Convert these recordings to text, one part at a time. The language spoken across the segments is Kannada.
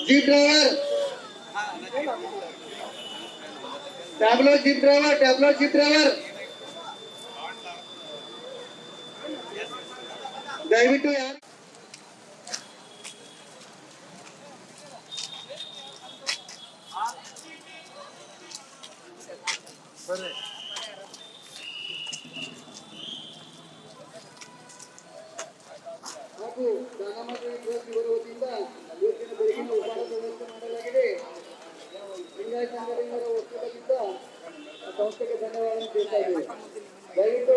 Jeep driver tableau jeep driver दयविಟ್ಟು ಯಾರು ಹಾಗೂ ದಾನಮಂತ್ರಿ ಟ್ರಸ್ಟ್ ವತಿಯಿಂದ ಇವತ್ತಿನ ಬೆಳಗಿನ ಉಪಹಾರದ ವ್ಯವಸ್ಥೆ ಮಾಡಲಾಗಿದೆ. ಲಿಂಗಾಯತ ಸಂಘಟನೆಗಳ ಒಕ್ಕೂಟದಿಂದ ಸಂಸ್ಥೆಗೆ ಧನ್ಯವಾದ ತಿಳಿಸ್ತಾ ಇದ್ದೇವೆ. ದಯವಿಟ್ಟು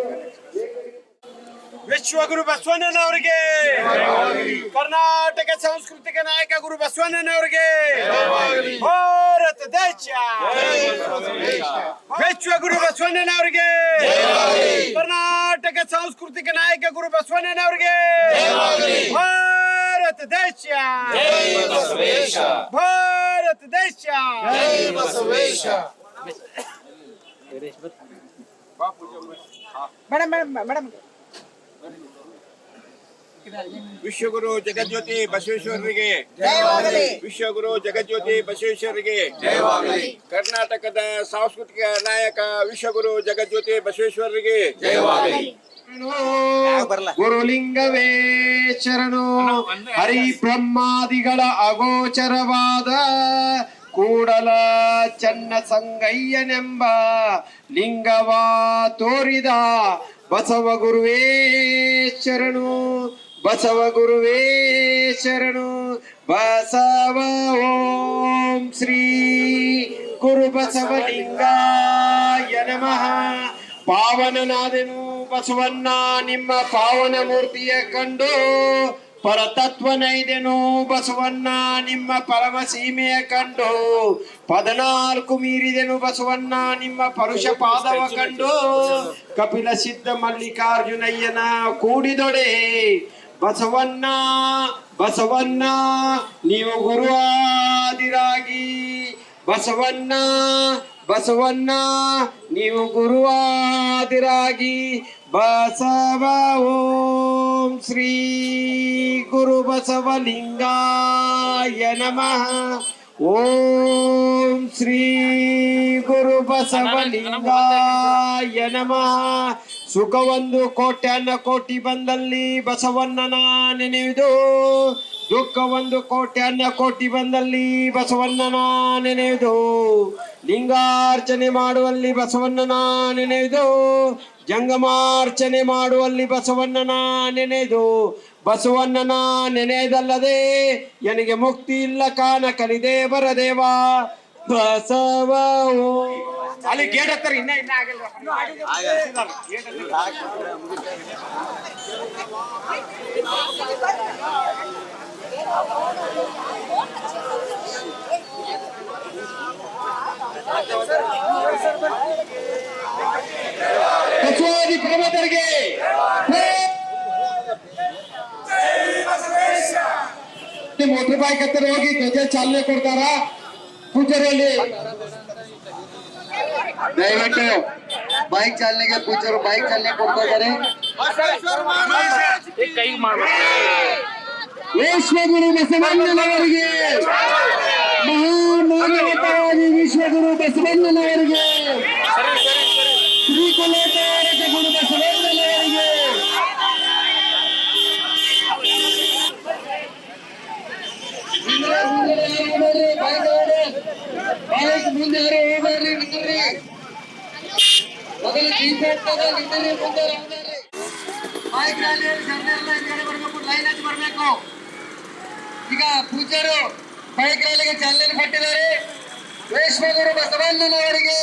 ವಿಶ್ವಗುರು ಬಸವಣ್ಣನವರಿಗೆ, ಕರ್ನಾಟಕ ಸಾಂಸ್ಕೃತಿಕ ನಾಯಕ ಗುರು ಬಸವಣ್ಣನವರಿಗೆ ಭಾರತ ದೇಶ, ವಿಶ್ವಗುರು ಬಸವಣ್ಣನವರಿಗೆ, ಕರ್ನಾಟಕ ಸಾಂಸ್ಕೃತಿಕ ನಾಯಕ ಗುರು ಬಸವಣ್ಣನವರಿಗೆ ಭಾರತ ದೇಶ, ಭಾರತ ದೇಶ. ಮೇಡಮ್ ವಿಶ್ವಗುರು ಜಗಜ್ಯೋತಿ ಬಸವೇಶ್ವರರಿಗೆ, ವಿಶ್ವಗುರು ಜಗಜ್ಯೋತಿ ಬಸವೇಶ್ವರರಿಗೆ, ಕರ್ನಾಟಕದ ಸಾಂಸ್ಕೃತಿಕ ನಾಯಕ ವಿಶ್ವಗುರು ಜಗಜ್ಯೋತಿ ಬಸವೇಶ್ವರರಿಗೆ ಗುರುಲಿಂಗವೇ ಶರಣು. ಹರಿ ಬ್ರಹ್ಮಾದಿಗಳ ಅಗೋಚರವಾದ ಕೂಡಲ ಚನ್ನ ಸಂಗಯ್ಯನೆಂಬ ಲಿಂಗವ ತೋರಿದ ಬಸವ ಗುರುವೇ ಶರಣು, ಬಸವ ಗುರುವೇ ಶರಣು. ಬಸವ ಓಂ ಶ್ರೀ ಗುರು ಬಸವಲಿಂಗಾಯ ನಮಃ. ಪಾವನನಾದೆನು ಬಸವಣ್ಣ ನಿಮ್ಮ ಪಾವನ ಮೂರ್ತಿಯ ಕಂಡು, ಪರತತ್ವನೈದೆನು ಬಸವಣ್ಣ ನಿಮ್ಮ ಪರಮ ಸೀಮೆಯ ಕಂಡು, 14 ಮೀರಿದೆನು ಬಸವಣ್ಣ ನಿಮ್ಮ ಪರುಷ ಪಾದವ ಕಂಡು, ಕಪಿಲ ಸಿದ್ಧ ಮಲ್ಲಿಕಾರ್ಜುನಯ್ಯನ ಕೂಡಿದೊಡೆ ಬಸವಣ್ಣ ಬಸವಣ್ಣ ನೀವು ಗುರುವಾದಿರಾಗಿ, ಬಸವಣ್ಣ ಬಸವಣ್ಣ ನೀವು ಗುರುವಾದಿರಾಗಿ. ಬಸವ ಓಂ ಶ್ರೀ ಗುರು ಬಸವಲಿಂಗಾಯ ನಮಃ. ಓಂ ಶ್ರೀ ಗುರು ಬಸವಲಿಂಗಾಯ ನಮಃ. ಸುಖವೊಂದು ಕೋಟ್ಯಾನ ಕೋಟಿ ಬಂದಲ್ಲಿ ಬಸವಣ್ಣನ ನೆನೆಯುವುದು, ದುಃಖ ಒಂದು ಕೋಟ್ಯಾನ ಕೋಟಿ ಬಂದಲ್ಲಿ ಬಸವಣ್ಣನ ನೆನೆಯುವುದು. ಲಿಂಗಾರ್ಚನೆ ಮಾಡುವಲ್ಲಿ ಬಸವಣ್ಣನ ನೆನೆಯುವುದು, ಜಂಗಮಾರ್ಚನೆ ಮಾಡುವಲ್ಲಿ ಬಸವಣ್ಣನ ನೆನೆದು. ಬಸವಣ್ಣನ ನೆನೆದಲ್ಲದೆ ನನಗೆ ಮುಕ್ತಿ ಇಲ್ಲ ಕಾಣ ಕಲಿದೆ ಬರದೇವ. ಬಸವ ಅಲ್ಲಿ ಗೇಟ್ ಹತ್ತಾರೆ ಇನ್ನ ಆಗಿಲ್ಲ. ಕಚುವಾದಿ ಪ್ರಮೋದರಿಗೆ ಮೋಟರ್ ಬೈಕ್ ಹತ್ತಿರ ಹೋಗಿ ಧ್ವಜ ಚಾಲನೆ ಕೊಡ್ತಾರ ಪೂಜಾರಲ್ಲಿ. ದಯವಿಟ್ಟು ಬೈಕ್ ಚಾಲನೆಗೆ ಪೂಜಾರು ಬೈಕ್ ಚಾಲನೆ ಕೊಡ್ತಾ ಇದ್ದಾರೆ. ವಿಶ್ವಗುರು ಬಸವಣ್ಣನವರಿಗೆ, ಮಹಾಮಾನವತಾವಾದಿ ವಿಶ್ವಗುರು ಬಸವಣ್ಣನವರಿಗೆ, ಶ್ರೀಕುಲೋದ್ಧಾರಕ ಗುರು ಬಸವಣ್ಣನವರಿಗೆ, ಬೈಕ್ ಮುಂದೆ ಹೋಗ್ಬೇಡ್ರಿ, ನಿಂದ್ರಿ ಮೊದಲು ಜೀಪ್ ನಿಂದ್ರಿ, ಮುಂದೆ ಬೈಕ್ ರ್ಯಾಲಿಯಲ್ಲಿ ಜನರೆಲ್ಲ ಹಿಂದೆ ಬರಬೇಕು, ಲೈನ್ ಹಚ್ಚಿ ಬರಬೇಕು. ಈಗ ಪೂಜಾರು ಬೈಕ್ ರ್ಯಾಲಿಗೆ ಚಾಲನೆ ಕೊಟ್ಟಿದ್ದಾರೆ. ವಿಶ್ವಗುರು ಬಸವಣ್ಣನವರಿಗೆ